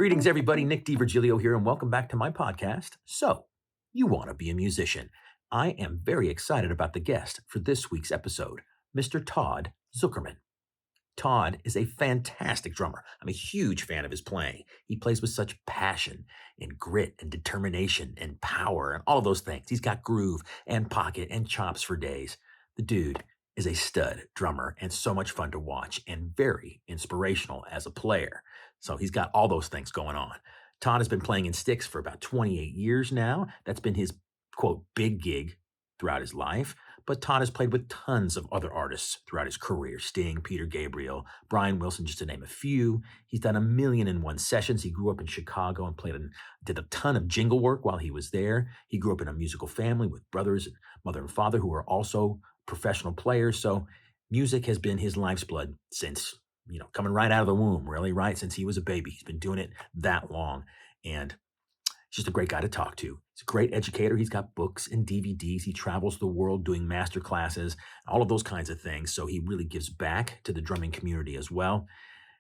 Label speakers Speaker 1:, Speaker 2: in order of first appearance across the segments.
Speaker 1: Greetings, everybody. Nick DiVirgilio here, and welcome back to my podcast. So, you want to be a musician. I am very excited about the guest for this week's episode, Mr. Todd Sucherman. Todd is a fantastic drummer. I'm a huge fan of his playing. He plays with such passion and grit and determination and power and all of those things. He's got groove and pocket and chops for days. The dude is a stud drummer and so much fun to watch and very inspirational as a player. So he's got all those things going on. Todd has been playing in Styx for about 28 years now. That's been his, quote, big gig throughout his life. But Todd has played with tons of other artists throughout his career. Sting, Peter Gabriel, Brian Wilson, just to name a few. He's done 1,000,001 sessions. He grew up in Chicago and did a ton of jingle work while he was there. He grew up in a musical family with brothers and mother and father who are also professional players. So music has been his life's blood since, coming right out of the womb, really, right? Since he was a baby. He's been doing it that long. And he's just a great guy to talk to. He's a great educator. He's got books and DVDs. He travels the world doing master classes, all of those kinds of things. So he really gives back to the drumming community as well.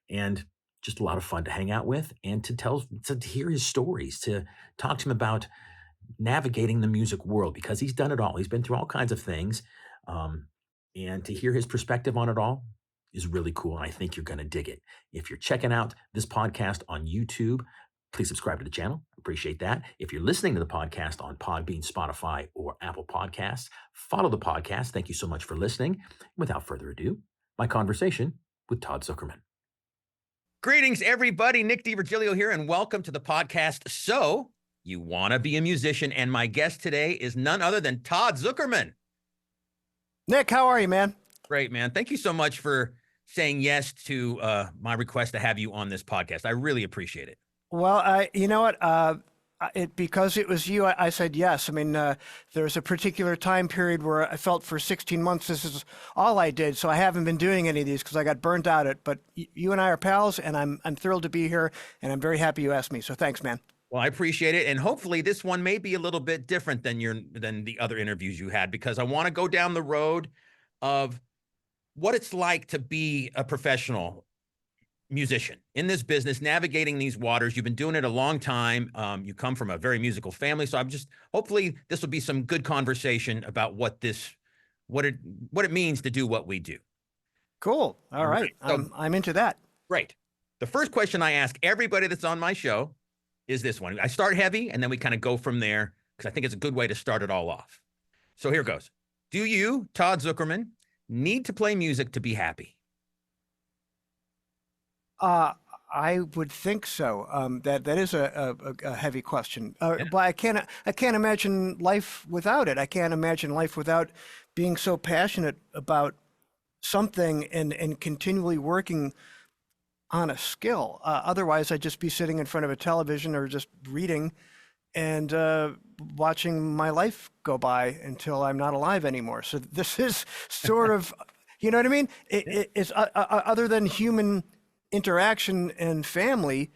Speaker 1: And just a lot of fun to hang out with and to hear his stories, to talk to him about navigating the music world, because he's done it all. He's been through all kinds of things. And to hear his perspective on it all is really cool. And I think you're going to dig it. If you're checking out this podcast on YouTube, please subscribe to the channel. Appreciate that. If you're listening to the podcast on Podbean, Spotify, or Apple Podcasts, follow the podcast. Thank you so much for listening. Without further ado, my conversation with Todd Sucherman. Greetings, everybody. Nick DiVirgilio here, and welcome to the podcast. So, you want to be a musician, and my guest today is none other than Todd Sucherman.
Speaker 2: Nick, how are you, man?
Speaker 1: Great, man. Thank you so much for saying yes to my request to have you on this podcast. I really appreciate it.
Speaker 2: Well, you know what? Because it was you, I said yes. I mean, there's a particular time period where I felt for 16 months this is all I did, so I haven't been doing any of these because I got burnt out at. But you and I are pals, and I'm thrilled to be here, and I'm very happy you asked me. So thanks, man.
Speaker 1: Well, I appreciate it, and hopefully this one may be a little bit different than the other interviews you had, because I want to go down the road of what it's like to be a professional musician in this business, navigating these waters. You've been doing it a long time. You come from a very musical family, so hopefully this will be some good conversation about what it means to do what we do.
Speaker 2: Cool. All right. So, I'm into that.
Speaker 1: Great. The first question I ask everybody that's on my show is this one. I start heavy, and then we kind of go from there, because I think it's a good way to start it all off. So here goes. Do you, Todd Sucherman, need to play music to be happy?
Speaker 2: I would think so. That is a heavy question. But I can't imagine life without it. I can't imagine life without being so passionate about something and continually working on a skill. Otherwise, I'd just be sitting in front of a television or just reading and watching my life go by until I'm not alive anymore. So this is sort of, you know what I mean? It's other than human interaction and family,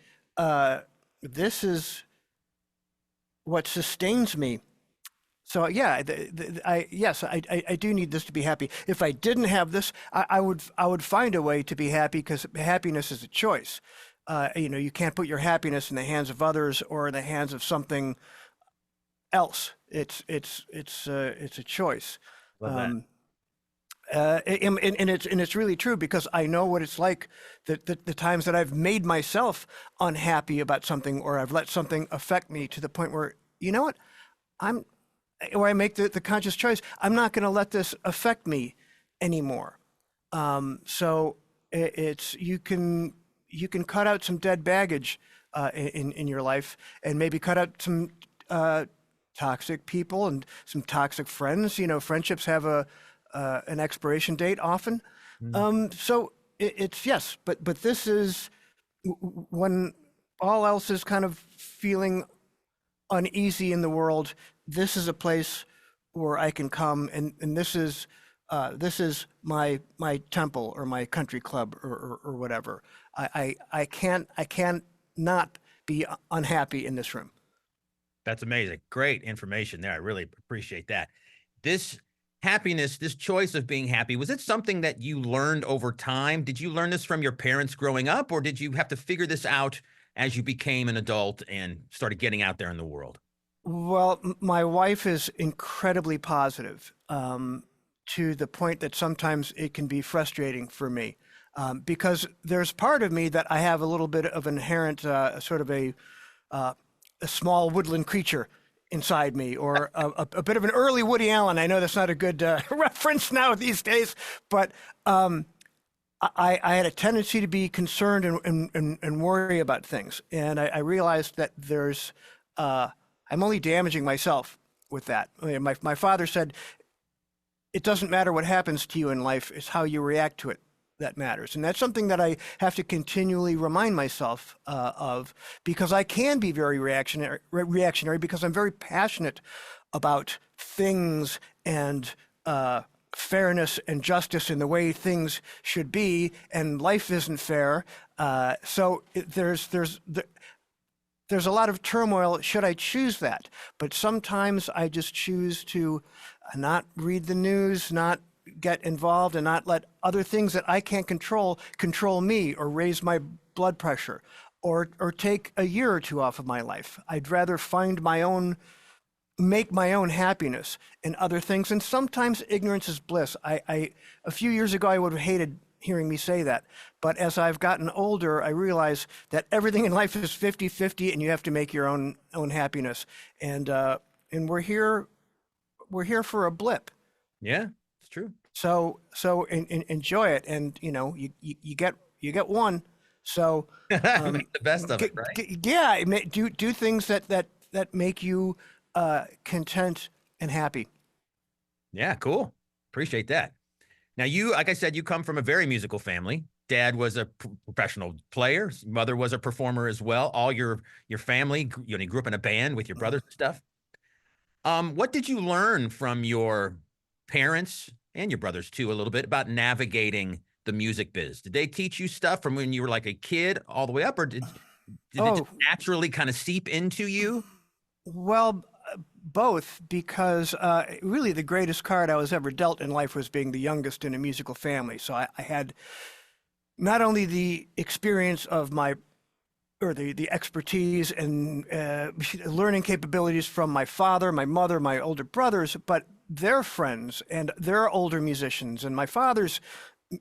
Speaker 2: this is what sustains me. So yeah, I do need this to be happy. If I didn't have this, I would find a way to be happy, because happiness is a choice. You can't put your happiness in the hands of others or in the hands of something else. It's a choice.
Speaker 1: Love that.
Speaker 2: And it's really true, because I know what it's like, the times that I've made myself unhappy about something, or I've let something affect me to the point where, you know what, I make the conscious choice. I'm not going to let this affect me anymore. So you can cut out some dead baggage in your life, and maybe cut out some toxic people and some toxic friends. Friendships have an expiration date often. So it's yes, but this is when all else is kind of feeling uneasy in the world. This is a place where I can come, and this is my temple or my country club or whatever. I can't not be unhappy in this room.
Speaker 1: That's amazing. Great information there. I really appreciate that. This happiness, this choice of being happy, was it something that you learned over time? Did you learn this from your parents growing up, or did you have to figure this out as you became an adult and started getting out there in the world?
Speaker 2: Well, my wife is incredibly positive, to the point that sometimes it can be frustrating for me, because there's part of me that I have a little bit of inherent sort of uh, a small woodland creature inside me, or a bit of an early Woody Allen. I know that's not a good reference now these days, but I had a tendency to be concerned and worry about things. And I realized that I'm only damaging myself with that. I mean, my father said, it doesn't matter what happens to you in life, it's how you react to it that matters. And that's something that I have to continually remind myself of, because I can be very reactionary because I'm very passionate about things and fairness and justice in the way things should be, and life isn't fair. There's a lot of turmoil should I choose that. But sometimes I just choose to not read the news, not get involved, and not let other things that I can't control me, or raise my blood pressure, or take a year or two off of my life. I'd rather make my own happiness in other things. And sometimes ignorance is bliss. A few years ago, I would have hated hearing me say that. But as I've gotten older, I realize that everything in life is 50-50, and you have to make your own happiness. And we're here for a blip.
Speaker 1: Yeah, it's true.
Speaker 2: So enjoy it. And you get one. So
Speaker 1: Make the best of it, right?
Speaker 2: yeah, do things that make you content and happy.
Speaker 1: Yeah, cool. Appreciate that. Now, you, like I said, you come from a very musical family. Dad was a professional player. Mother was a performer as well. All your family, you grew up in a band with your brothers and stuff. What did you learn from your parents and your brothers too, a little bit about navigating the music biz? Did they teach you stuff from when you were like a kid all the way up, or did it just
Speaker 2: Oh,
Speaker 1: naturally kind of seep into you?
Speaker 2: well, both, because really the greatest card I was ever dealt in life was being the youngest in a musical family. So I had not only the experience of the expertise and learning capabilities from my father, my mother, my older brothers, but their friends and their older musicians and my father's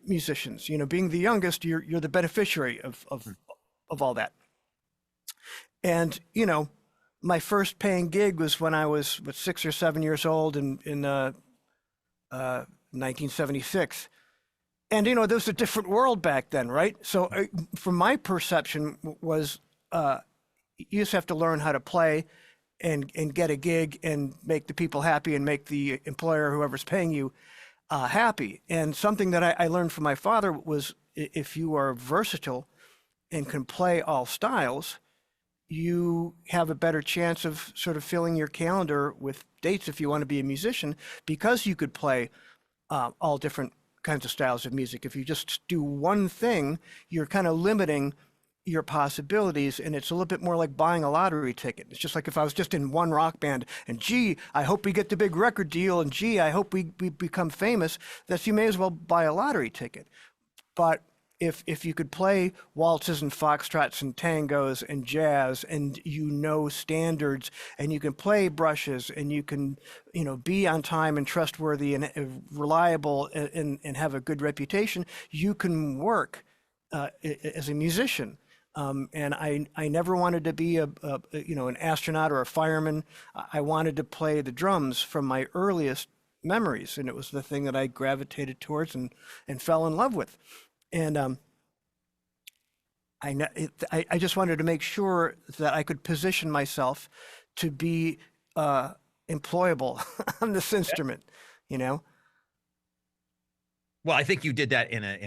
Speaker 2: musicians. Being the youngest, you're the beneficiary of all that. And my first paying gig was when I was 6 or 7 years old in 1976. And there was a different world back then, right? So from my perception was, you just have to learn how to play and get a gig and make the people happy and make the employer, whoever's paying you, happy. And something that I learned from my father was, if you are versatile and can play all styles, you have a better chance of sort of filling your calendar with dates if you want to be a musician, because you could play all different kinds of styles of music. If you just do one thing, you're kind of limiting your possibilities, and it's a little bit more like buying a lottery ticket. It's just like if I was just in one rock band, and gee, I hope we get the big record deal, and gee, I hope we become famous, that you may as well buy a lottery ticket. But if you could play waltzes and foxtrots and tangos and jazz, and standards, and you can play brushes, and you can be on time and trustworthy and reliable, and have a good reputation, you can work as a musician. And I never wanted to be an astronaut or a fireman. I wanted to play the drums from my earliest memories, and it was the thing that I gravitated towards and fell in love with. And I just wanted to make sure that I could position myself to be employable on this instrument,
Speaker 1: Well, I think you did that in a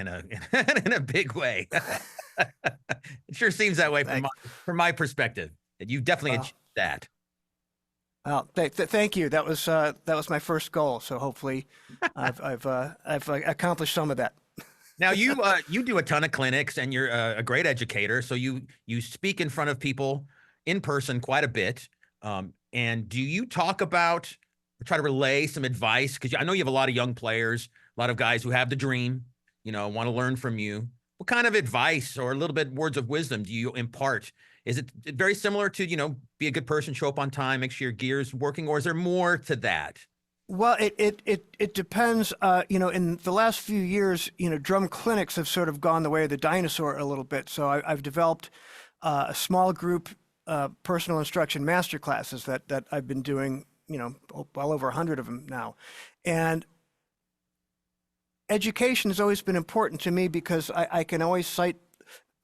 Speaker 1: in a big way. It sure seems that way
Speaker 2: Thanks.
Speaker 1: from my perspective. That you definitely
Speaker 2: Well,
Speaker 1: achieved that.
Speaker 2: well, thank you. That was my first goal. So hopefully, I've accomplished some of that.
Speaker 1: Now you do a ton of clinics, and you're a great educator. So you speak in front of people in person quite a bit. And do you talk about, try to relay some advice? Because I know you have a lot of young players, a lot of guys who have the dream, want to learn from you. what kind of advice or a little bit words of wisdom do you impart? Is it very similar to, be a good person, show up on time, make sure your gear's working, or is there more to that?
Speaker 2: Well, it depends. In the last few years, drum clinics have sort of gone the way of the dinosaur a little bit. So I've developed a small group personal instruction master classes that I've been doing, well over 100 of them now. And education has always been important to me because I can always cite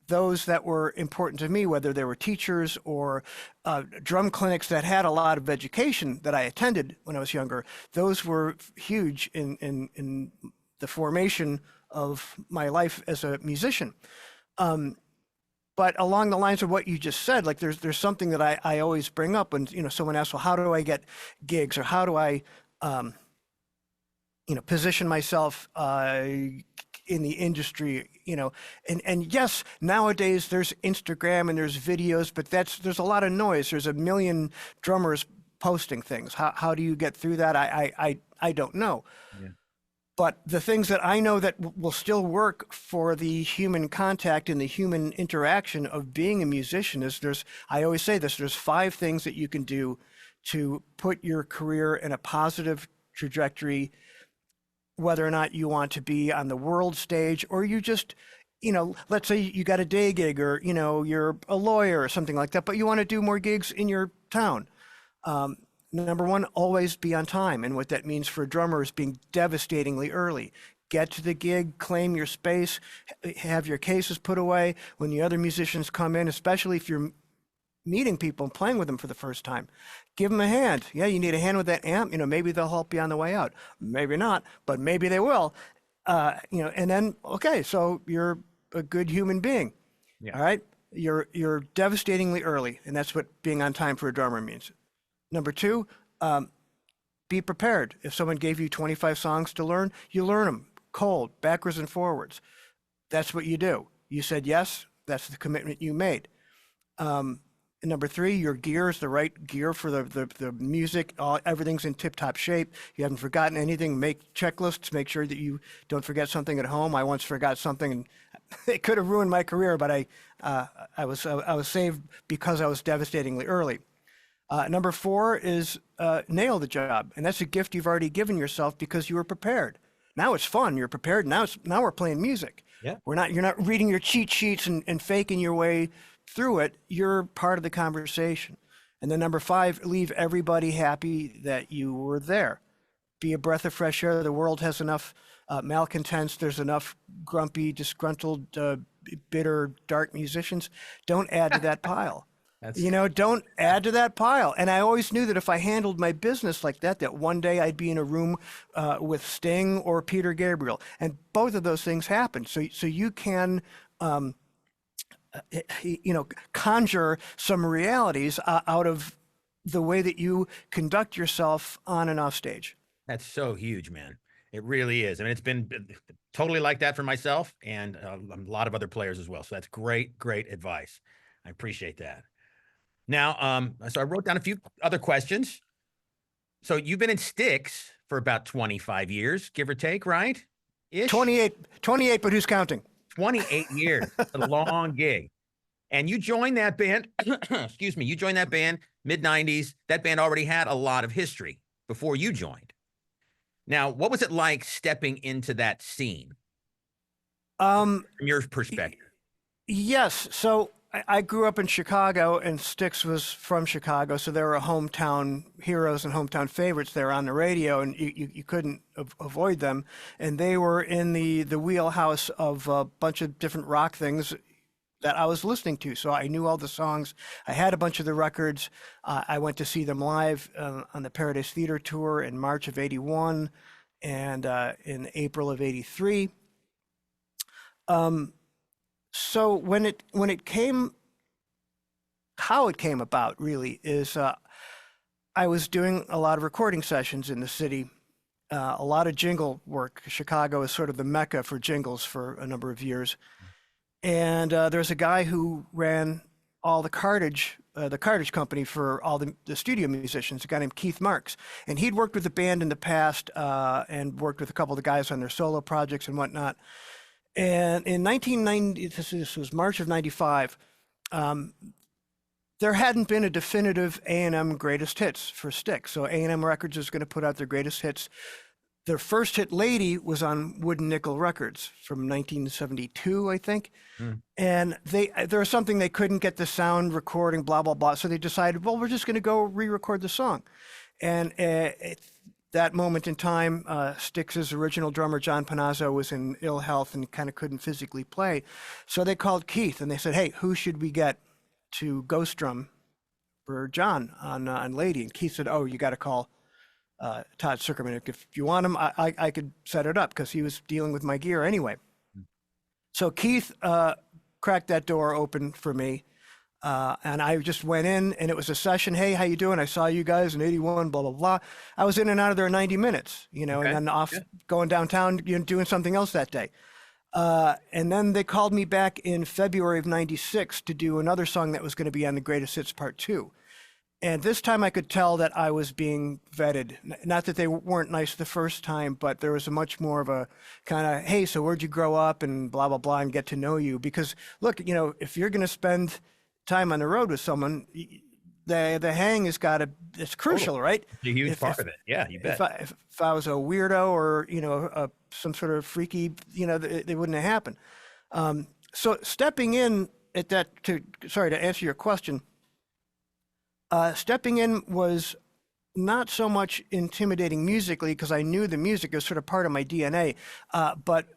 Speaker 2: those that were important to me, whether they were teachers or drum clinics that had a lot of education that I attended when I was younger. Those were huge in the formation of my life as a musician. But along the lines of what you just said, like there's something that I always bring up when someone asks, well, how do I get gigs, or how do I position myself in the industry, and yes, nowadays there's Instagram and there's videos, but there's a lot of noise. There's a million drummers posting things. How do you get through that? I don't know. Yeah. But the things that I know that will still work for the human contact and the human interaction of being a musician is I always say this, there's 5 things that you can do to put your career in a positive trajectory, whether or not you want to be on the world stage or you just, let's say you got a day gig or, you're a lawyer or something like that, but you want to do more gigs in your town. Number 1, always be on time. And what that means for a drummer is being devastatingly early. Get to the gig, claim your space, have your cases put away. When the other musicians come in, especially if you're meeting people and playing with them for the first time, give them a hand. Yeah, you need a hand with that amp. Maybe they'll help you on the way out. Maybe not, but maybe they will. And then, okay, so you're a good human being. Yeah. All right, you're devastatingly early, and that's what being on time for a drummer means. Number 2, be prepared. If someone gave you 25 songs to learn, you learn them cold, backwards and forwards. That's what you do. You said yes. That's the commitment you made. And number 3, your gear is the right gear for the music. Everything's in tip-top shape. You haven't forgotten anything. Make checklists. Make sure that you don't forget something at home. I once forgot something, and it could have ruined my career, but I was saved because I was devastatingly early. Number 4 is nail the job, and that's a gift you've already given yourself because you were prepared. Now it's fun. You're prepared. Now we're playing music. Yeah. You're not reading your cheat sheets and faking your way through it. You're part of the conversation. And then number 5, leave everybody happy that you were there. Be a breath of fresh air. The world has enough malcontents. There's enough grumpy, disgruntled, bitter, dark musicians. Don't add to that pile. Don't add to that pile. And I always knew that if I handled my business like that one day I'd be in a room with Sting or Peter Gabriel. And both of those things happen. So you can, conjure some realities out of the way that you conduct yourself on and off stage.
Speaker 1: That's so huge, man. It really is. I mean, it's been totally like that for myself and a lot of other players as well. So that's great advice. I appreciate that. Now, so I wrote down a few other questions. So you've been in Styx for about 25 years, give or take, right? Ish?
Speaker 2: 28, but who's counting?
Speaker 1: 28 years, a long gig. And you joined that band, excuse me, you joined that band mid-90s. That band already had a lot of history before you joined. Now, what was it like stepping into that scene from your perspective?
Speaker 2: Yes. So I grew up in Chicago, and Styx was from Chicago, so there were hometown heroes and hometown favorites there on the radio, and you couldn't avoid them. And they were in the wheelhouse of a bunch of different rock things that I was listening to. So I knew all the songs. I had a bunch of the records. I went to see them live on the Paradise Theater tour in March of '81 and in April of '83. So when it came, how it came about really is I was doing a lot of recording sessions in the city, a lot of jingle work. Chicago is sort of the mecca for jingles for a number of years. And there's a guy who ran all the cartage company for all the studio musicians, a guy named Keith Marks. And he'd worked with the band in the past and worked with a couple of the guys on their solo projects and whatnot. And in 1990, this was March of 95, um, there hadn't been a definitive A&M greatest hits for Styx. So A&M Records was going to put out their greatest hits. Their first hit, Lady, was on Wooden Nickel Records from 1972, I think.
Speaker 1: Mm.
Speaker 2: And there was something they couldn't get the sound recording, blah, blah, blah. So they decided, well, we're just going to go re-record the song. And that moment in time, Styx's original drummer, John Panazzo, was in ill health and kind of couldn't physically play. So they called Keith and they said, hey, who should we get to ghost drum for John on Lady? And Keith said, oh, you got to call Todd Sucherman. If you want him, I could set it up because he was dealing with my gear anyway. So Keith cracked that door open for me. And I just went in and it was a session. Hey, how you doing? I saw you guys in 81, blah, blah, blah. I was in and out of there in 90 minutes, you know,
Speaker 1: Okay.
Speaker 2: and then off
Speaker 1: Yeah.
Speaker 2: going downtown, you know, doing something else that day. And then they called me back in February of 96 to do another song that was going to be on the Greatest Hits Part 2. And this time I could tell that I was being vetted. Not that they weren't nice the first time, but there was a much more of a kind of, hey, so where'd you grow up and blah, blah, blah, and get to know you. Because look, you know, if you're going to spend time on the road with someone, the hang has got to, it's crucial, right?
Speaker 1: It's a huge part of it. Yeah, you bet.
Speaker 2: If I was a weirdo or, you know, some sort of freaky, you know, they wouldn't have happened. So stepping in at that, sorry, to answer your question, stepping in was not so much intimidating musically because I knew the music was sort of part of my DNA, but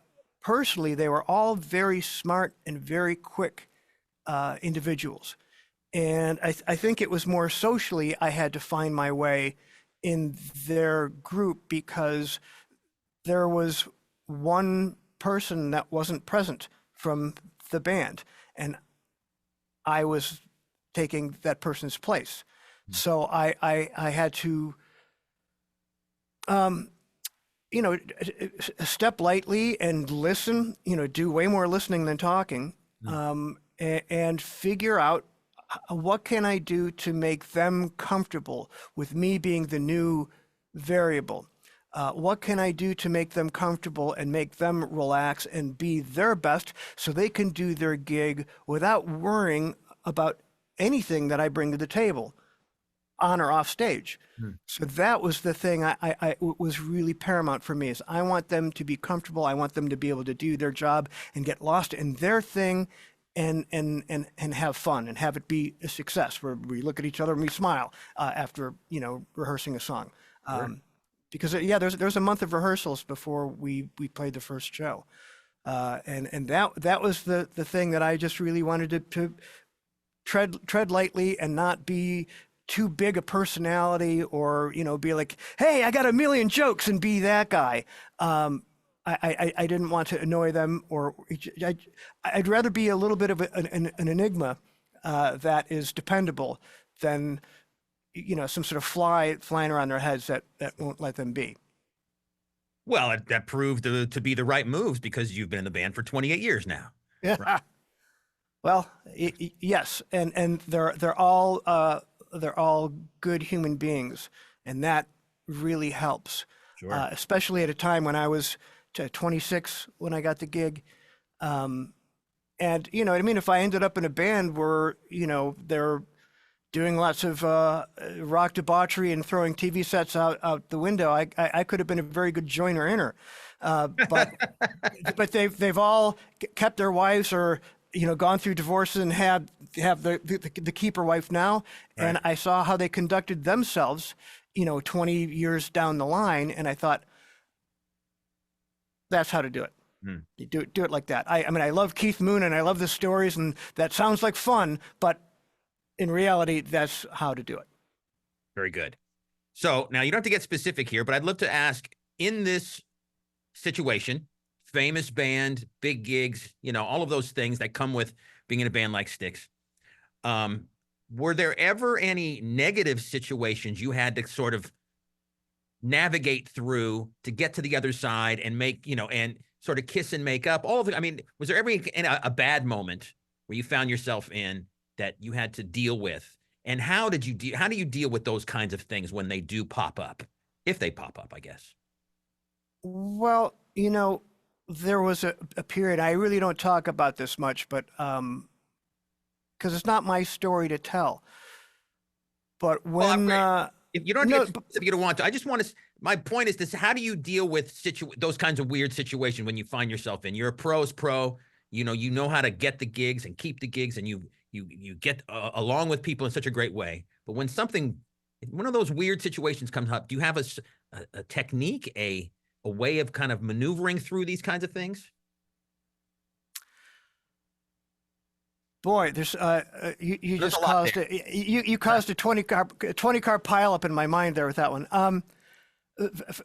Speaker 2: personally, they were all very smart and very quick individuals. And I think it was more socially I had to find my way in their group because there was one person that wasn't present from the band, and I was taking that person's place. So I had to, you know, step lightly and listen, you know, do way more listening than talking, and figure out what can I do to make them comfortable with me being the new variable. What can I do to make them comfortable and make them relax and be their best so they can do their gig without worrying about anything that I bring to the table, on or off stage. So that was the thing I was really paramount for me is I want them to be comfortable. I want them to be able to do their job and get lost in their thing and have fun and have it be a success where we look at each other and we smile after, you know, rehearsing a song. Because yeah, there's a month of rehearsals before we played the first show. And that was the thing that I just really wanted to tread lightly and not be too big a personality or, you know, be like, hey, I got a million jokes and be that guy. I didn't want to annoy them or I'd rather be a little bit of an enigma that is dependable than, you know, some sort of flying around their heads that won't let them be.
Speaker 1: Well, that proved to be the right moves because you've been in the band for 28 years now.
Speaker 2: Yeah.
Speaker 1: Right.
Speaker 2: Well, yes, and they're all good human beings, and that really helps.
Speaker 1: Sure.
Speaker 2: Especially at a time when I was 26 when I got the gig. And you know what I mean, if I ended up in a band where, you know, they're doing lots of rock debauchery and throwing TV sets out the window, I could have been a very good joiner inner. But they've all kept their wives or, you know, gone through divorces and have the keeper wife now.
Speaker 1: Right.
Speaker 2: And I saw how they conducted themselves, you know, 20 years down the line, and I thought, that's how to do it. You do it like that. I mean, I love Keith Moon and I love the stories, and that sounds like fun, but in reality, that's how to do it.
Speaker 1: Very good. So now you don't have to get specific here, but I'd love to ask, in this situation, famous band, big gigs, you know, all of those things that come with being in a band like Styx, were there ever any negative situations you had to sort of navigate through to get to the other side and make, you know, and sort of kiss and make up all of it? I mean, was there ever a bad moment where you found yourself in that you had to deal with? And how do you deal with those kinds of things when they do pop up, if they pop up, I guess?
Speaker 2: Well, you know, there was a period, I really don't talk about this much, but because it's not my story to tell. But
Speaker 1: Well,
Speaker 2: when
Speaker 1: if you don't have to
Speaker 2: no,
Speaker 1: get specific, you don't want to. I just want to. My point is this: how do you deal with those kinds of weird situations when you find yourself in? You're a pro's pro. You know how to get the gigs and keep the gigs, and you get along with people in such a great way. But when one of those weird situations comes up, do you have a technique, a way of kind of maneuvering through these kinds of things?
Speaker 2: boy, there's you
Speaker 1: There's a
Speaker 2: just
Speaker 1: lot
Speaker 2: caused
Speaker 1: there.
Speaker 2: you caused a 20 car pile up in my mind there with that one.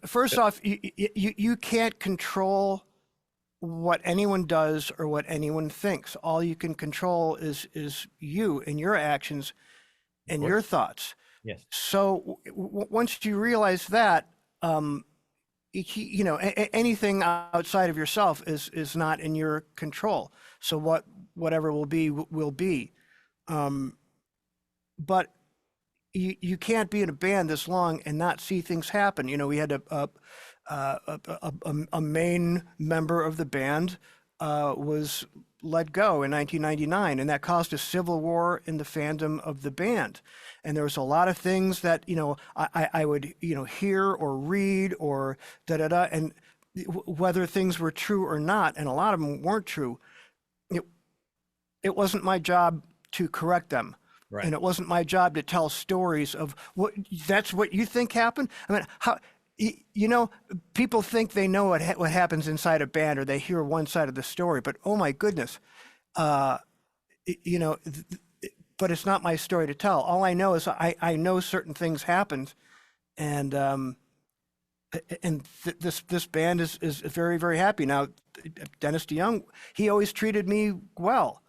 Speaker 2: First off, you can't control what anyone does or what anyone thinks. All you can control is you and your actions and your thoughts.
Speaker 1: Yes.
Speaker 2: So once you realize that, anything outside of yourself is not in your control. So whatever will be will be. But you can't be in a band this long and not see things happen. We had a main member of the band was let go in 1999, and that caused a civil war in the fandom of the band. And there was a lot of things that I would hear or read or and whether things were true or not, and a lot of them weren't true. It wasn't my job to correct them.
Speaker 1: Right.
Speaker 2: And it wasn't my job to tell stories of that's what you think happened. I mean, how people think they know what happens inside a band, or they hear one side of the story, but oh my goodness, but it's not my story to tell. All I know is I know certain things happened, and this band is very, very happy now. Dennis DeYoung, he always treated me well,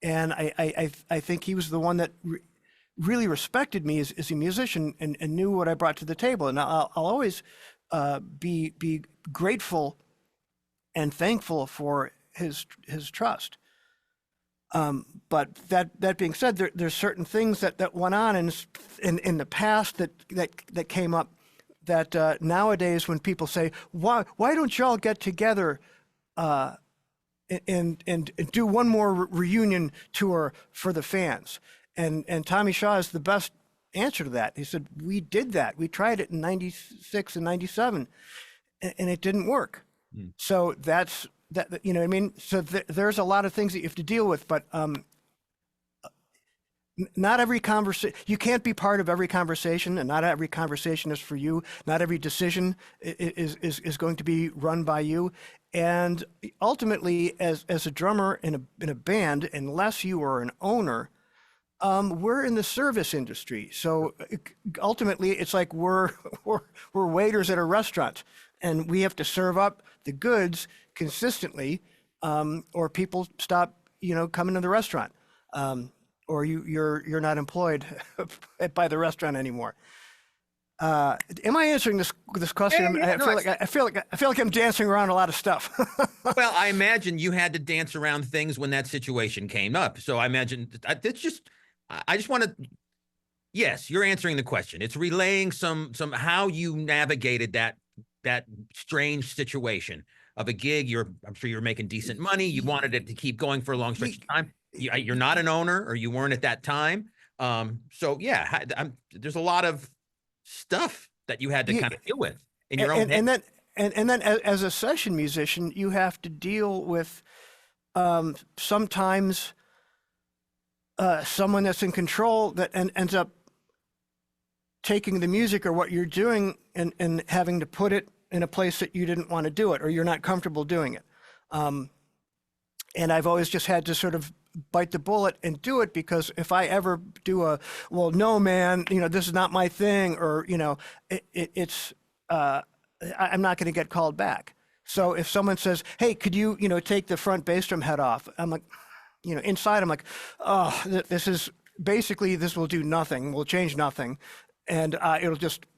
Speaker 2: and I think he was the one that really respected me as a musician and knew what I brought to the table. And I'll always be grateful and thankful for his trust. But that being said, there's certain things that went on in the past that came up that nowadays when people say, why don't y'all get together and do one more reunion tour for the fans? And Tommy Shaw is the best answer to that. He said, we did that. We tried it in 96 and 97 and it didn't work. So that's that, you know what I mean? So there's a lot of things that you have to deal with, but not every conversation, you can't be part of every conversation, and not every conversation is for you. Not every decision is going to be run by you. And ultimately, as a drummer in a band, unless you are an owner, we're in the service industry. So ultimately, it's like we're waiters at a restaurant, and we have to serve up the goods consistently, or people stop, coming to the restaurant, or you're not employed by the restaurant anymore. Am I answering this question?
Speaker 1: Yeah,
Speaker 2: I feel like I'm dancing around a lot of stuff.
Speaker 1: Well, I imagine you had to dance around things when that situation came up. So I imagine it's just, I just want to, yes, you're answering the question. It's relaying some how you navigated that strange situation of a gig. I'm sure you're making decent money. You wanted it to keep going for a long stretch of time. You're not an owner, or you weren't at that time. So yeah, there's a lot of stuff that you had to kind of deal with in your own head.
Speaker 2: And then as a session musician, you have to deal with sometimes someone that's in control that ends up taking the music or what you're doing and having to put it in a place that you didn't want to do it, or you're not comfortable doing it. And I've always just had to sort of bite the bullet and do it, because if I ever do well, no, man, this is not my thing, or, I'm not going to get called back. So if someone says, hey, could you, take the front bass drum head off? I'm like, inside I'm like, oh, this will do nothing, will change nothing. And I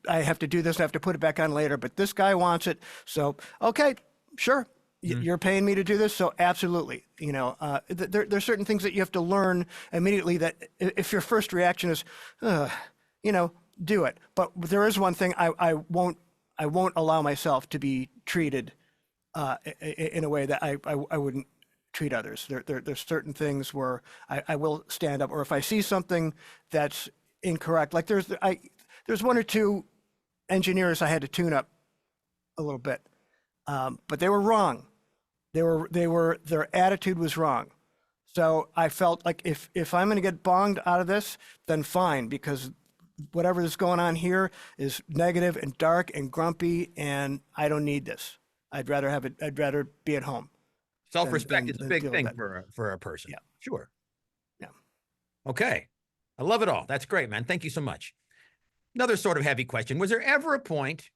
Speaker 2: have to do this, I have to put it back on later, but this guy wants it. So, okay, sure. You're paying me to do this, so absolutely. There's certain things that you have to learn immediately, that if your first reaction is, do it. But there is one thing I won't allow myself to be treated in a way that I wouldn't treat others. There's certain things where I will stand up, or if I see something that's incorrect, like there's one or two engineers I had to tune up a little bit, but they were wrong. Their attitude was wrong. So I felt like if I'm going to get bonged out of this, then fine, because whatever is going on here is negative and dark and grumpy, and I don't need this. I'd rather be at home
Speaker 1: Self-respect is a big
Speaker 2: deal with
Speaker 1: thing
Speaker 2: that.
Speaker 1: for a person.
Speaker 2: Yeah.
Speaker 1: Sure.
Speaker 2: Yeah.
Speaker 1: Okay. I love it all. That's great, man. Thank you so much. Another sort of heavy question. Was there ever a point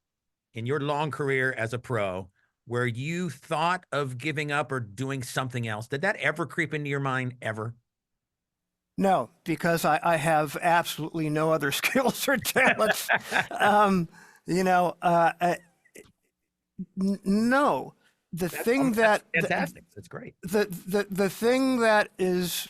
Speaker 1: in your long career as a pro where you thought of giving up or doing something else? Did that ever creep into your mind ever?
Speaker 2: No, because I have absolutely no other skills or talents. You know, no. The thing
Speaker 1: That's
Speaker 2: that
Speaker 1: fantastic. That's great.
Speaker 2: the thing that is,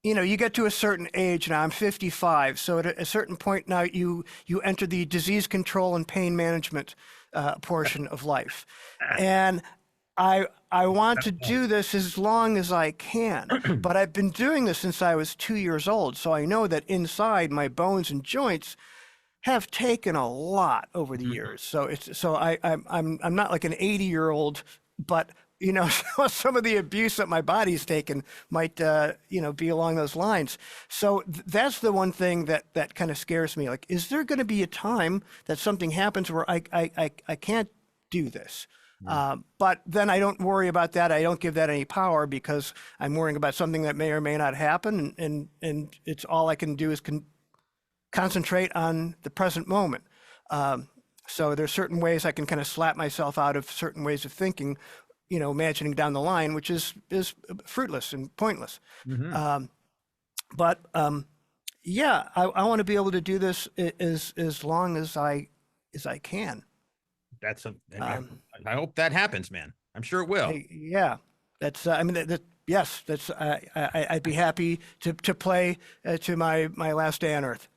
Speaker 2: you know, you get to a certain age now. I'm 55, so at a certain point now, you enter the disease control and pain management portion of life, and I want to do this as long as I can, but I've been doing this since I was 2 years old, so I know that inside my bones and joints have taken a lot over the years. So I'm not like an 80-year-old, but you know, some of the abuse that my body's taken might you know, be along those lines. So that's the one thing that kind of scares me. Like, is there going to be a time that something happens where I can't do this? But then I don't worry about that. I don't give that any power because I'm worrying about something that may or may not happen, and it's all I can do is concentrate on the present moment. So there's certain ways I can kind of slap myself out of certain ways of thinking, you know, imagining down the line, which is fruitless and pointless. But yeah, I want to be able to do this as long as I can.
Speaker 1: I hope that happens, man. I'm sure it will.
Speaker 2: Yeah, that's I mean yes, that's I'd be happy to play to my last day on Earth.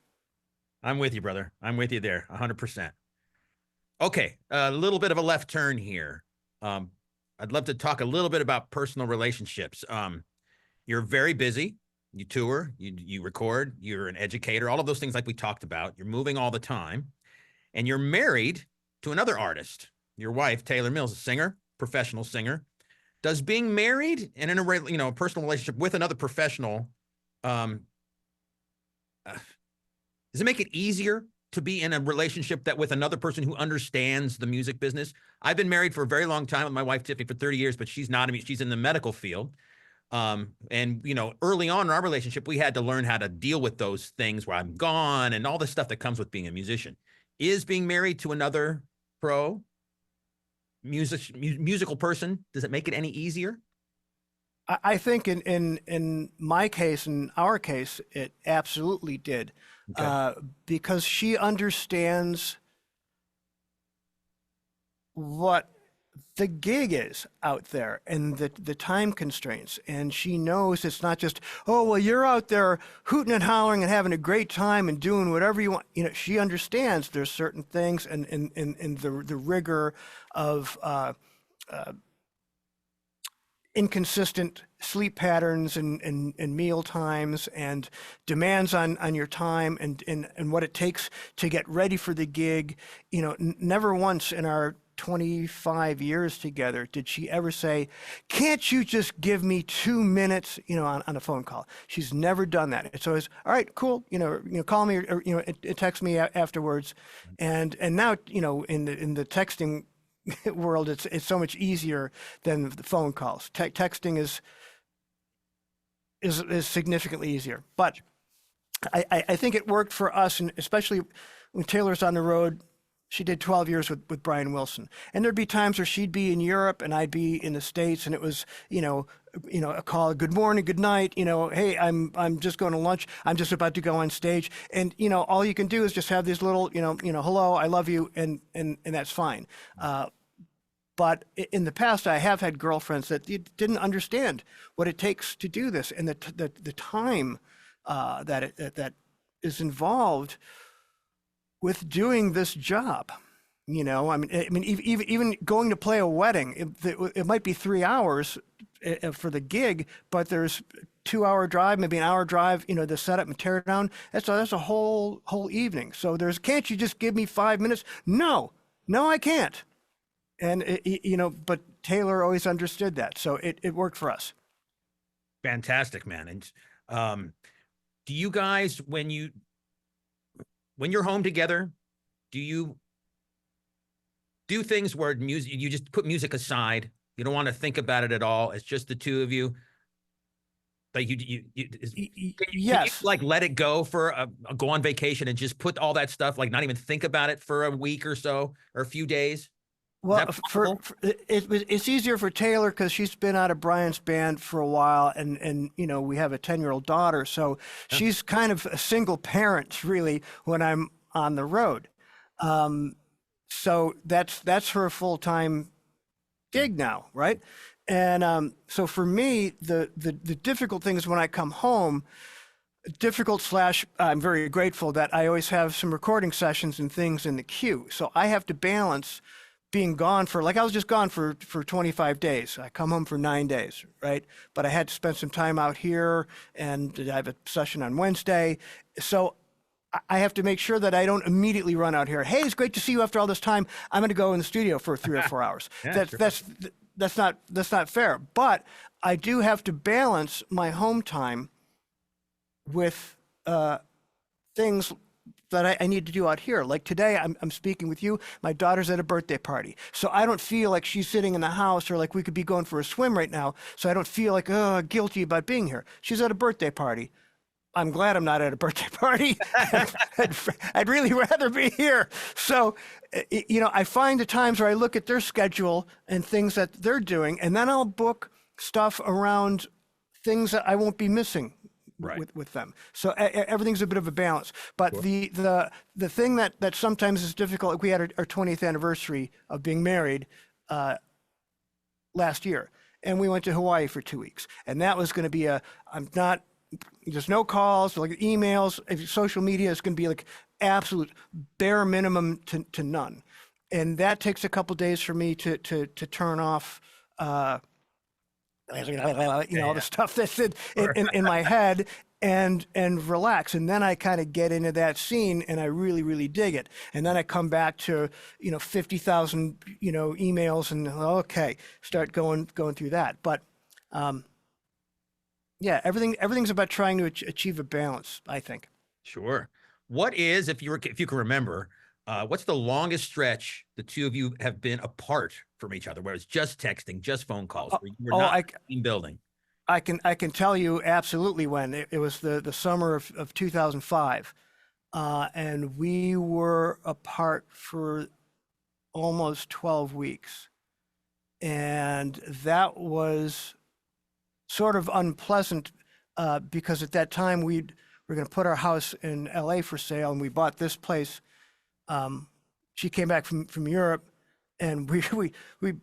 Speaker 1: I'm with you, brother. I'm with you there, 100%. Okay, a little bit of a left turn here. I'd love to talk a little bit about personal relationships. You're very busy. You tour, you record, you're an educator, all of those things like we talked about. You're moving all the time, and you're married to another artist. Your wife, Taylor Mills, a singer, professional singer. Does being married and in a personal relationship with another professional, does it make it easier to be in a relationship that with another person who understands the music business? I've been married for a very long time with my wife, Tiffany, for 30 years, but she's not. She's in the medical field. And, you know, early on in our relationship, we had to learn how to deal with those things where I'm gone and all the stuff that comes with being a musician. Is being married to another pro musical person, does it make it any easier?
Speaker 2: I think in my case, in our case, it absolutely did.
Speaker 1: Okay.
Speaker 2: Because she understands what the gig is out there and the time constraints. And she knows it's not just, oh, well, you're out there hooting and hollering and having a great time and doing whatever you want. You know, she understands there's certain things and the rigor of inconsistent sleep patterns and meal times and demands on your time and what it takes to get ready for the gig. You know, never once in our 25 years together did she ever say, can't you just give me 2 minutes, you know, on a phone call. She's never done that. It's always, all right, cool, you know, call me or you know, text me afterwards. And now, you know, in the texting world, it's so much easier than the phone calls. Texting is significantly easier. But I think it worked for us, and especially when Taylor's on the road. She did 12 years with Brian Wilson, and there'd be times where she'd be in Europe and I'd be in the States, and it was you know a call, good morning, good night, you know, hey, I'm just going to lunch, I'm just about to go on stage, and you know all you can do is just have these little you know hello, I love you, and that's fine. But in the past, I have had girlfriends that didn't understand what it takes to do this, and the time that is involved with doing this job. Even going to play a wedding, it might be 3 hours for the gig, but there's 2 hour drive, maybe an hour drive, the setup and tear down. That's a whole evening. So can't you just give me 5 minutes? No, I can't. And but Taylor always understood that, so it worked for us.
Speaker 1: Fantastic, man. And do you guys, when you're home together, do you do things where you just put music aside? You don't want to think about it at all. It's just the two of you. Like can you
Speaker 2: Yes.
Speaker 1: like let it go for go on vacation and just put all that stuff, like not even think about it for a week or so or a few days?
Speaker 2: Well, it's easier for Taylor because she's been out of Brian's band for a while, and we have a 10-year-old daughter, so she's kind of a single parent really when I'm on the road. So that's her full-time gig now, right? And so for me, the difficult thing is when I come home. Difficult slash, I'm very grateful that I always have some recording sessions and things in the queue. So I have to balance being gone I was just gone for 25 days. I come home for 9 days, right? But I had to spend some time out here, and I have a session on Wednesday. So I have to make sure that I don't immediately run out here. Hey, it's great to see you after all this time. I'm going to go in the studio for 3 or 4 hours.
Speaker 1: Yeah,
Speaker 2: That's not fair. But I do have to balance my home time with things that I need to do out here. Like today, I'm speaking with you. My daughter's at a birthday party. So I don't feel like she's sitting in the house, or like we could be going for a swim right now. So I don't feel like, guilty about being here. She's at a birthday party. I'm glad I'm not at a birthday party. I'd really rather be here. So, I find the times where I look at their schedule and things that they're doing, and then I'll book stuff around things that I won't be missing.
Speaker 1: Right.
Speaker 2: With them. So everything's a bit of a balance. But
Speaker 1: Sure.
Speaker 2: the thing that sometimes is difficult, like we had our 20th anniversary of being married last year, and we went to Hawaii for 2 weeks. And that was going to be there's no calls, like emails, social media is going to be like absolute bare minimum to none. And that takes a couple days for me to turn off all the stuff that's in my head and relax. And then I kind of get into that scene and I really, really dig it. And then I come back to, 50,000, emails and start going through that. But, everything's about trying to achieve a balance, I think.
Speaker 1: Sure. What is, if you can remember, what's the longest stretch the two of you have been apart from each other, where it's just texting, just phone calls, where you were not in the same building?
Speaker 2: I can tell you absolutely when. It was the summer of 2005, and we were apart for almost 12 weeks, and that was sort of unpleasant because at that time we're going to put our house in LA for sale, and we bought this place. She came back from Europe, and we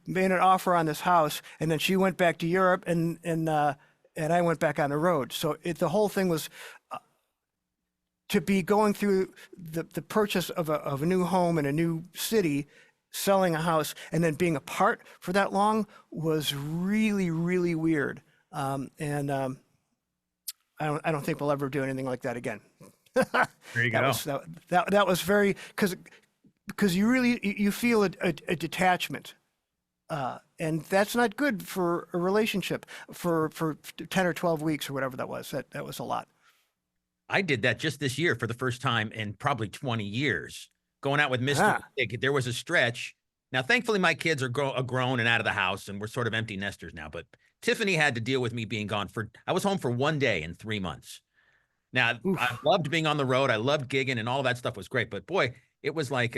Speaker 2: made an offer on this house, and then she went back to Europe, and I went back on the road. So the whole thing was to be going through the purchase of a new home in a new city, selling a house, and then being apart for that long was really, really weird. I don't think we'll ever do anything like that again.
Speaker 1: There you go.
Speaker 2: That was very, because you feel a detachment, and that's not good for a relationship for 10 or 12 weeks or whatever that was. That was a lot.
Speaker 1: I did that just this year for the first time in probably 20 years. Going out with Mr. Big, there was a stretch. Now, thankfully, my kids are grown and out of the house, and we're sort of empty nesters now. But Tiffany had to deal with me being gone I was home for 1 day in 3 months. Now,
Speaker 2: Oof.
Speaker 1: I loved being on the road. I loved gigging, and all that stuff was great. But boy, it was like,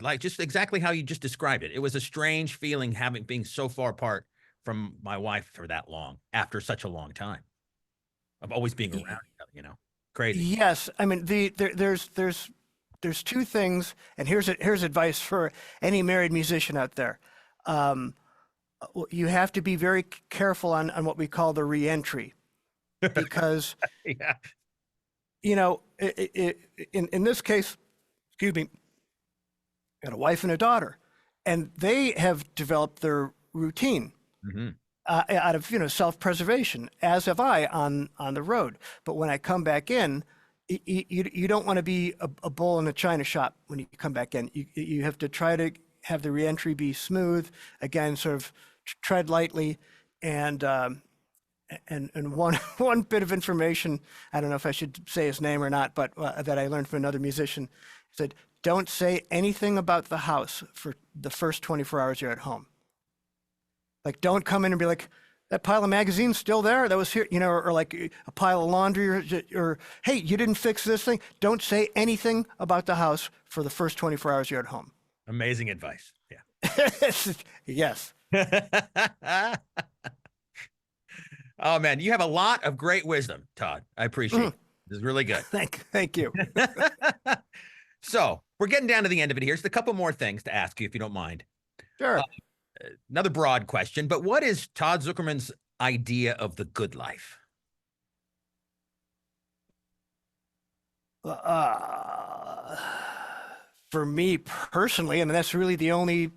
Speaker 1: like just exactly how you just described it. It was a strange feeling being so far apart from my wife for that long, after such a long time of always being around each other, crazy.
Speaker 2: Yes, I mean there's two things, and here's advice for any married musician out there. You have to be very careful on what we call the reentry, because
Speaker 1: Yeah.
Speaker 2: in this case, excuse me, got a wife and a daughter, and they have developed their routine
Speaker 1: Hmm.
Speaker 2: out of self-preservation, as have I on the road. But when I come back in, you don't want to be a bull in a china shop when you come back in. You have to try to have the reentry be smooth. Again, sort of tread lightly, and one one bit of information, I don't know if I should say his name or not, but that I learned from another musician, said, don't say anything about the house for the first 24 hours you're at home. Like, don't come in and be like, that pile of magazines still there? That was here, or like a pile of laundry, or hey, you didn't fix this thing. Don't say anything about the house for the first 24 hours you're at home.
Speaker 1: Amazing advice.
Speaker 2: Yes.
Speaker 1: Oh man, you have a lot of great wisdom, Todd. I appreciate it. This is really good.
Speaker 2: Thank you.
Speaker 1: So we're getting down to the end of it here. Just a couple more things to ask you, if you don't mind.
Speaker 2: Sure.
Speaker 1: Another broad question, but what is Todd Sucherman's idea of the good life?
Speaker 2: For me personally, I mean, that's really the only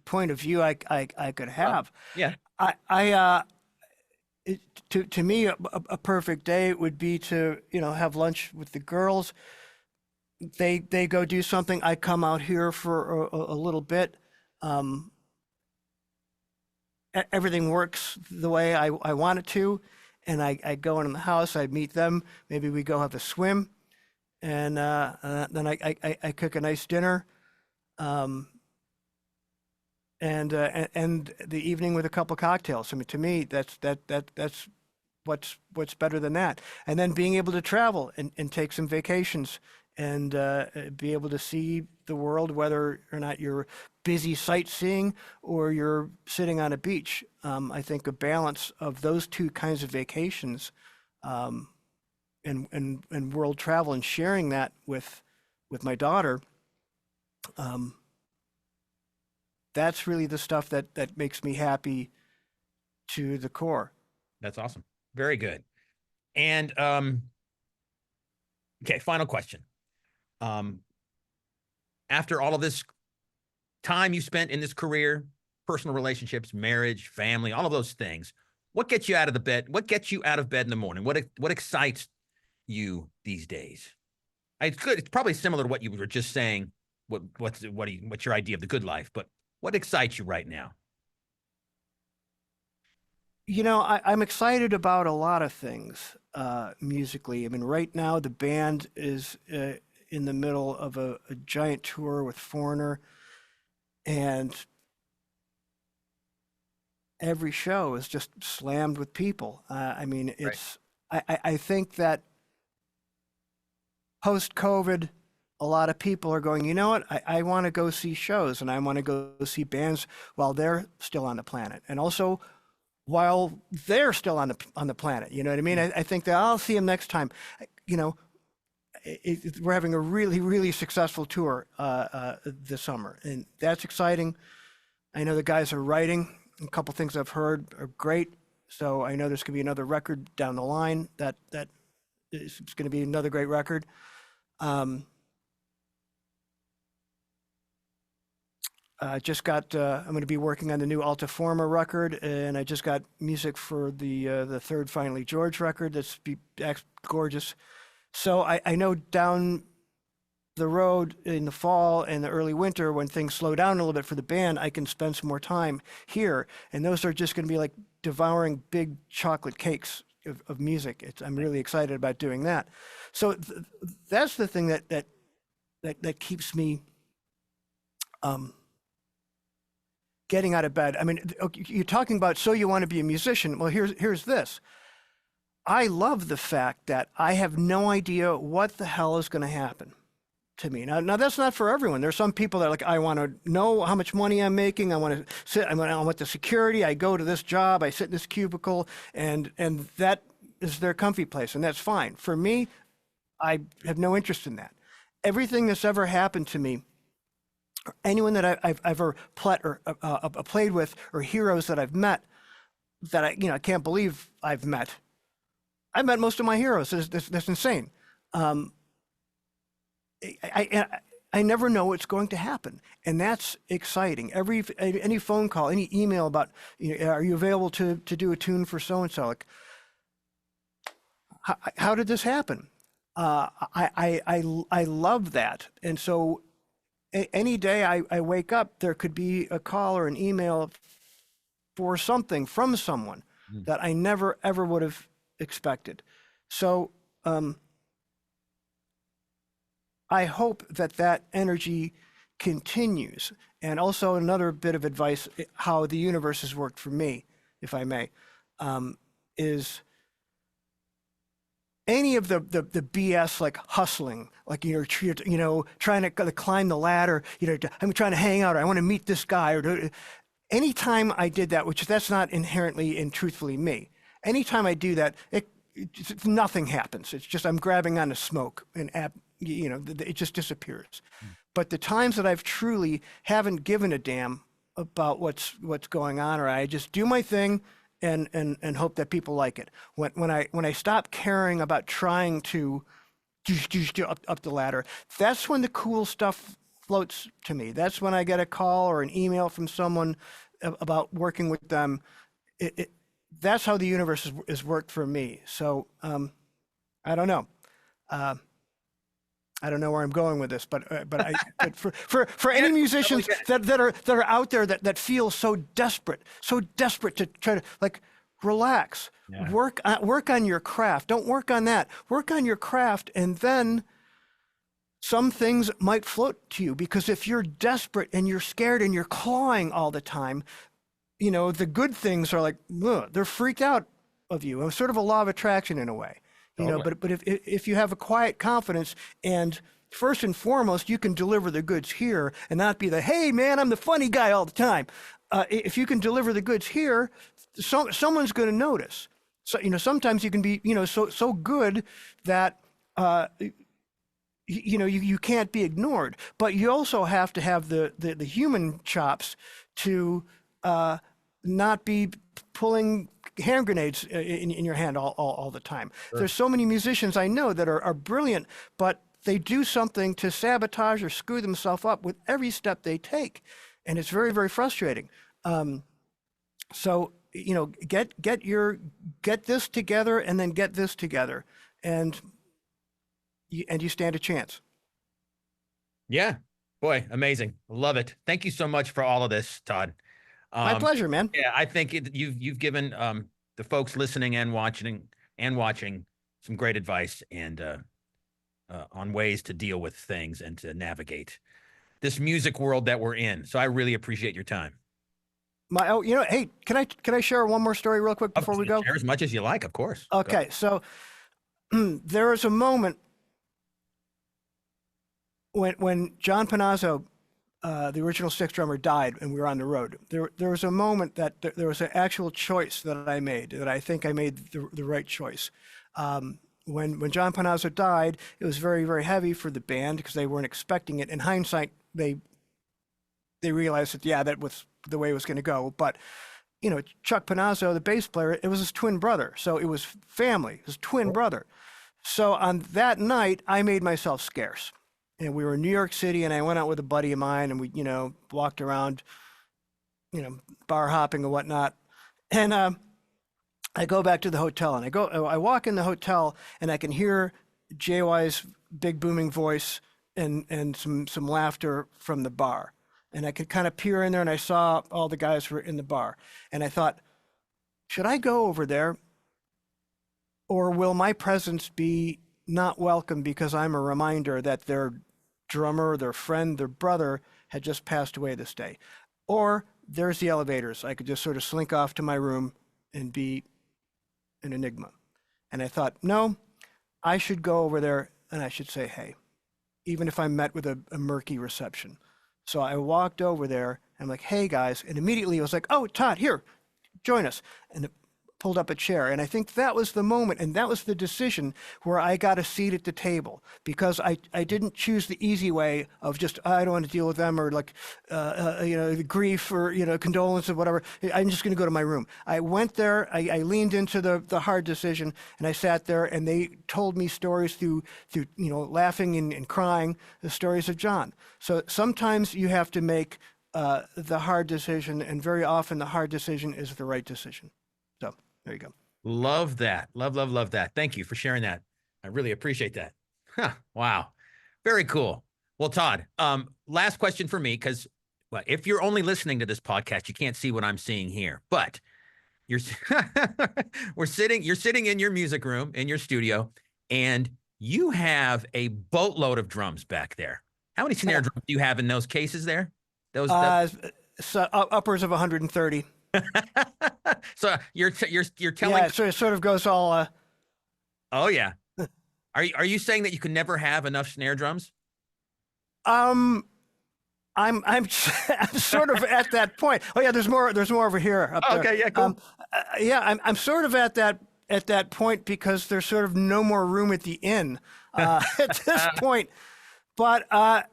Speaker 2: point of view I could have.
Speaker 1: Yeah.
Speaker 2: To me, a perfect day would be to have lunch with the girls. They go do something. I come out here for a little bit. Everything works the way I want it to, and I go in the house. I meet them. Maybe we go have a swim, and then I cook a nice dinner, and the evening with a couple cocktails. I mean, to me, that's what's better than that. And then being able to travel and take some vacations and be able to see the world, whether or not you're busy sightseeing or you're sitting on a beach. I think a balance of those two kinds of vacations, and world travel, and sharing that with my daughter, that's really the stuff that makes me happy to the core.
Speaker 1: That's awesome. Very good. And okay, final question. After all of this time you spent in this career, personal relationships, marriage, family, all of those things, what gets you out of the bed? What gets you out of bed in the morning? What excites you these days? It's good. It's probably similar to what you were just saying. What's your idea of the good life? But what excites you right now?
Speaker 2: I'm excited about a lot of things musically. I mean, right now the band is in the middle of a giant tour with Foreigner, and every show is just slammed with people. I mean, it's I think that post-COVID, a lot of people are going, you know what, I want to go see shows, and I want to go see bands while they're still on the planet, and also while they're still on the planet. You know what I mean? I think that I'll see them next time. We're having a really, really successful tour this summer, and that's exciting. I know the guys are writing. A couple things I've heard are great. So I know there's going to be another record down the line that is going to be another great record. I'm going to be working on the new Altiforma record, and I just got music for the third Finally George record. That's gorgeous. So I know down the road in the fall and the early winter, when things slow down a little bit for the band, I can spend some more time here. And those are just going to be like devouring big chocolate cakes of music. I'm really excited about doing that. So that's the thing that keeps me getting out of bed. I mean, you're talking about, so you want to be a musician. Well, here's this. I love the fact that I have no idea what the hell is going to happen to me. Now that's not for everyone. There's some people that are like, I want to know how much money I'm making. I want to sit. I want the security. I go to this job. I sit in this cubicle, and that is their comfy place, and that's fine. For me, I have no interest in that. Everything that's ever happened to me, or anyone that I've ever played with, or heroes that I've met, that I can't believe I've met. I met most of my heroes. That's insane. I never know what's going to happen, and that's exciting. Any phone call, any email about, are you available to do a tune for so and so? Like, how did this happen? I love that, and so any day I wake up, there could be a call or an email for something from someone
Speaker 1: Mm.
Speaker 2: that I never ever would have expected. So I hope that that energy continues. And also another bit of advice, how the universe has worked for me, if I may, is any of the BS, like hustling, like trying to climb the ladder, I'm trying to hang out, or I want to meet this guy, or anytime I did that, which that's not inherently and truthfully me. Anytime I do that, nothing happens. It's just I'm grabbing onto smoke, and it just disappears. But the times that I've truly haven't given a damn about what's going on, or I just do my thing and hope that people like it. When I stop caring about trying to up the ladder, that's when the cool stuff floats to me. That's when I get a call or an email from someone about working with them. That's how the universe has worked for me. So I don't know. I don't know where I'm going with this, but for any musicians that are out there that feel so desperate to try to, like, relax, work on your craft. Don't work on that. Work on your craft, and then some things might float to you. Because if you're desperate and you're scared and you're clawing all the time, the good things are like, ugh, they're freaked out of you. It's sort of a law of attraction in a way. But if you have a quiet confidence, and first and foremost, you can deliver the goods here and not be the, hey man, I'm the funny guy all the time. If you can deliver the goods here, someone's going to notice. So, sometimes you can be, so good that, you can't be ignored, but you also have to have the human chops to not be pulling hand grenades in your hand all the time. Sure. There's so many musicians I know that are brilliant, but they do something to sabotage or screw themselves up with every step they take, and it's very, very frustrating. So get this together, and then get this together, and you stand a chance.
Speaker 1: Yeah, boy, amazing, love it. Thank you so much for all of this, Todd.
Speaker 2: My pleasure, man.
Speaker 1: Yeah, I think you've given the folks listening and watching some great advice and on ways to deal with things and to navigate this music world that we're in. So I really appreciate your time.
Speaker 2: Hey, can I share one more story real quick before we go?
Speaker 1: Share as much as you like, of course.
Speaker 2: Okay, so there was a moment when John Panazzo, the original Styx drummer, died and we were on the road. There was a moment that there was an actual choice that I made, that I think I made the right choice. When John Panazzo died, it was very, very heavy for the band because they weren't expecting it. In hindsight, they realized that, that was the way it was going to go. But, Chuck Panazzo, the bass player, it was his twin brother. So it was family, his twin brother. So on that night, I made myself scarce. And we were in New York City, and I went out with a buddy of mine, and we, walked around, bar hopping and whatnot. And I go back to the hotel, and I walk in the hotel, and I can hear JY's big booming voice and some laughter from the bar. And I could kind of peer in there, and I saw all the guys who were in the bar. And I thought, should I go over there, or will my presence be not welcome because I'm a reminder that their drummer, their friend, their brother had just passed away this day? Or there's the elevators. I could just sort of slink off to my room and be an enigma. And I thought, no, I should go over there and I should say, hey, even if I'm met with a murky reception. So I walked over there and I'm like, hey guys, and immediately it was like, oh, Todd, here, join us. And pulled up a chair. And I think that was the moment, and that was the decision where I got a seat at the table, because I didn't choose the easy way of just, I don't want to deal with them, or like, the grief, or, condolence or whatever. I'm just going to go to my room. I went there, I leaned into the hard decision, and I sat there, and they told me stories through laughing and crying, the stories of John. So sometimes you have to make the hard decision, and very often the hard decision is the right decision. So there you go.
Speaker 1: Love that. Love that. Thank you for sharing that. I really appreciate that. Huh, wow. Very cool. Well, Todd, last question for me, because if you're only listening to this podcast, you can't see what I'm seeing here, but you're sitting in your music room, in your studio, and you have a boatload of drums back there. How many snare drums do you have in those cases there?
Speaker 2: So upwards of 130.
Speaker 1: So you're telling.
Speaker 2: Yeah, so it sort of goes all.
Speaker 1: Oh yeah. Are you saying that you can never have enough snare drums?
Speaker 2: I'm sort of at that point. Oh yeah, there's more over here. Up there.
Speaker 1: Okay, yeah, cool.
Speaker 2: I'm sort of at that point, because there's sort of no more room at the inn at this point. But I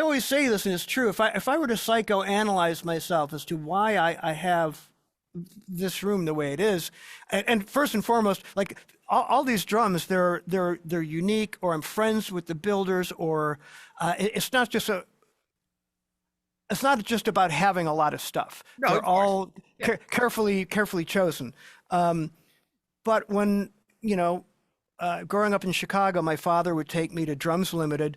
Speaker 2: always say this, and it's true. If I were to psychoanalyze myself as to why I have this room the way it is, and first and foremost, like all these drums, they're unique, or I'm friends with the builders, or it's not just about having a lot of stuff.
Speaker 1: No,
Speaker 2: they're
Speaker 1: of course.
Speaker 2: all carefully chosen. But when growing up in Chicago, my father would take me to Drums Limited,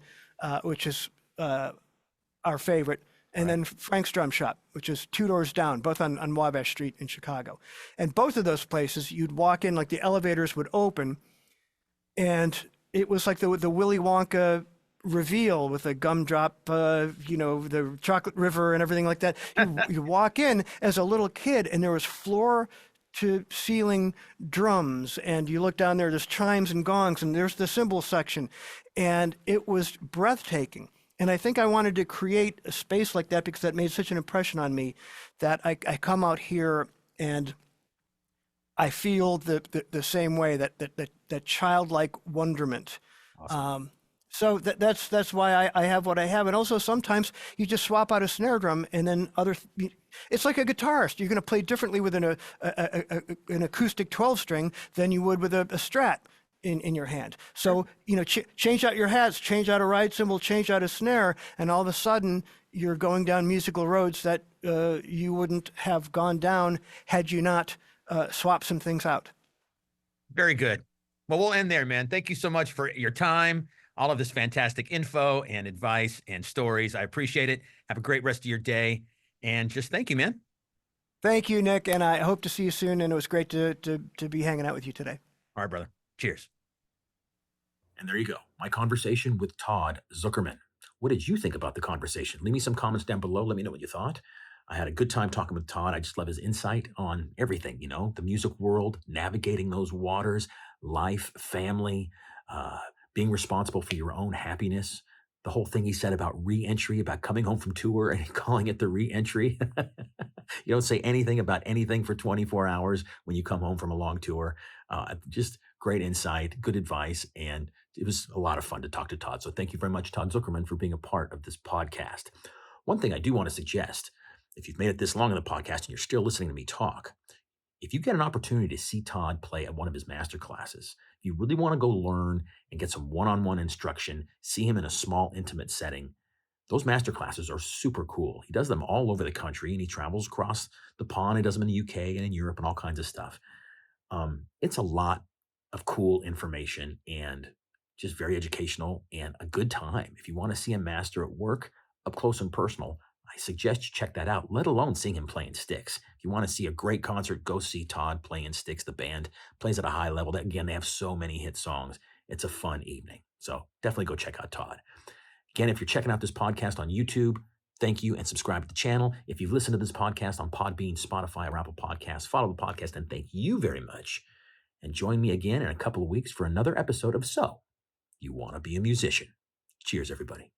Speaker 2: which is our favorite, and then Frank's Drum Shop, which is 2 doors down, both on Wabash Street in Chicago. And both of those places, you'd walk in, like the elevators would open, and it was like the Willy Wonka reveal with a gumdrop, the chocolate river and everything like that. You walk in as a little kid, and there was floor to ceiling drums, and you look down there, there's chimes and gongs, and there's the cymbal section, and it was breathtaking. And I think I wanted to create a space like that, because that made such an impression on me, that I come out here and I feel the same way, that childlike wonderment.
Speaker 1: Awesome.
Speaker 2: So that's why I have what I have. And also sometimes you just swap out a snare drum, and then it's like a guitarist. You're going to play differently with an acoustic 12-string than you would with a Strat in your hand. So, change out your hats, change out a ride cymbal, change out a snare, and all of a sudden you're going down musical roads that you wouldn't have gone down had you not swapped some things out.
Speaker 1: Very good. Well, we'll end there, man. Thank you so much for your time, all of this fantastic info and advice and stories. I appreciate it. Have a great rest of your day. And just thank you, man.
Speaker 2: Thank you, Nick. And I hope to see you soon. And it was great to be hanging out with you today.
Speaker 1: All right, brother. Cheers. And there you go. My conversation with Todd Sucherman. What did you think about the conversation? Leave me some comments down below. Let me know what you thought. I had a good time talking with Todd. I just love his insight on everything, the music world, navigating those waters, life, family, being responsible for your own happiness. The whole thing he said about reentry, about coming home from tour and calling it the reentry. You don't say anything about anything for 24 hours when you come home from a long tour. Just great insight, good advice, and it was a lot of fun to talk to Todd. So thank you very much, Todd Sucherman, for being a part of this podcast. One thing I do want to suggest, if you've made it this long in the podcast and you're still listening to me talk, if you get an opportunity to see Todd play at one of his master classes, if you really want to go learn and get some one-on-one instruction, see him in a small, intimate setting, those master classes are super cool. He does them all over the country, and he travels across the pond. He does them in the UK and in Europe and all kinds of stuff. It's a lot of cool information and just very educational and a good time. If you want to see a master at work, up close and personal, I suggest you check that out, let alone seeing him playing sticks. If you want to see a great concert, go see Todd playing sticks. The band plays at a high level. Again, they have so many hit songs. It's a fun evening. So definitely go check out Todd. Again, if you're checking out this podcast on YouTube, thank you, and subscribe to the channel. If you've listened to this podcast on Podbean, Spotify, or Apple Podcasts, follow the podcast, and thank you very much. And join me again in a couple of weeks for another episode of So You Want to Be a Musician. Cheers, everybody.